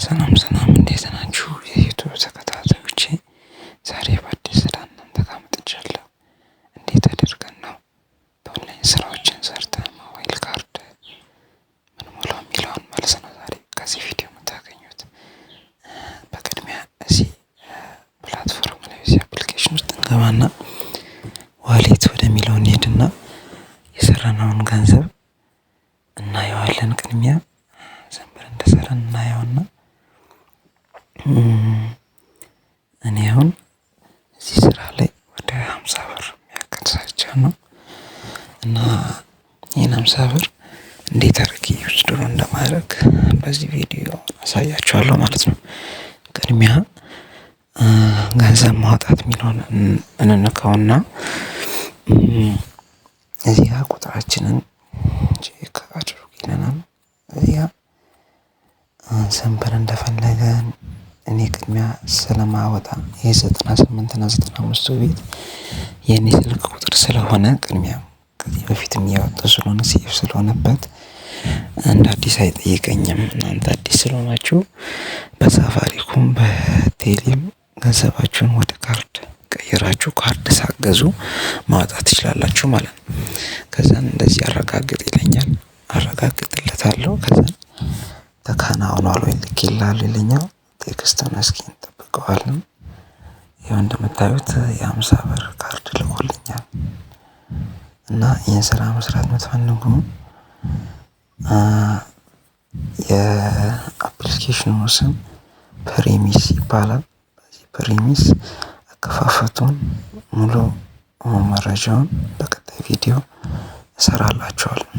ሰላም ሰላም፣ እንዴት ናችሁ የዩቱብ ተከታታዮቼ? ዛሬ በአዲስ ስራ እናንተ ጋር መጥቻለሁ። እንዴት አድርገን ነው በኦንላይን ስራዎችን ሰርተን ሞባይል ካርድ ምንሞላው የሚለውን መልስ ነው ዛሬ ከዚህ ቪዲዮ የምታገኙት። በቅድሚያ እዚህ ፕላትፎርም ላይ እዚህ አፕሊኬሽን ውስጥ እንገባና ዋሌት ወደሚለው እንሄድና የሰራነውን ገንዘብ እናየዋለን። ቅድሚያ ዝም ብለን እንደሰራን እናየውና እኔ አሁን እዚህ ስራ ላይ ወደ 50 ብር የሚያክል ሰርቻለሁ እና ይህን 50 ብር እንዴት አድርጌ ዊዝድሮው እንደማድረግ በዚህ ቪዲዮ አሳያችኋለሁ ማለት ነው። ቅድሚያ ገንዘብ ማውጣት የሚለውን እንነካውና እዚህ ጋር ቁጥራችንን ቼክ አድርጉ ይለናል። እዚህ ጋር ዝም ብለን እንደፈለገን እኔ ቅድሚያ ስለማወጣ የ98 እና 95 ቤት የኔ ስልክ ቁጥር ስለሆነ ቅድሚያ ከዚህ በፊትም እያወጣሁ ስለሆነ ሴፍ ስለሆነበት እንደ አዲስ አይጠይቀኝም። እናንተ አዲስ ስለሆናችሁ በሳፋሪኮም በቴሌም ገንዘባችሁን ወደ ካርድ ቀይራችሁ ካርድ ሳገዙ ማውጣት ትችላላችሁ ማለት ነው። ከዛን እንደዚህ አረጋግጥ ይለኛል፣ አረጋግጥለታለሁ። ከዛን ተከናውኗል ወይ ልኬልሃል ይለኛል። ቴክስቱን እስኪ እንጠብቀዋለን። ያው እንደምታዩት የ50 ብር ካርድ ልኮልኛል እና ይህን ስራ መስራት የምትፈልጉ የአፕሊኬሽኑ ስም ፕሪሚስ ይባላል። በዚህ ፕሪሚስ አከፋፈቱን ሙሉ መረጃውን በቀጣይ ቪዲዮ እሰራላችኋለሁ።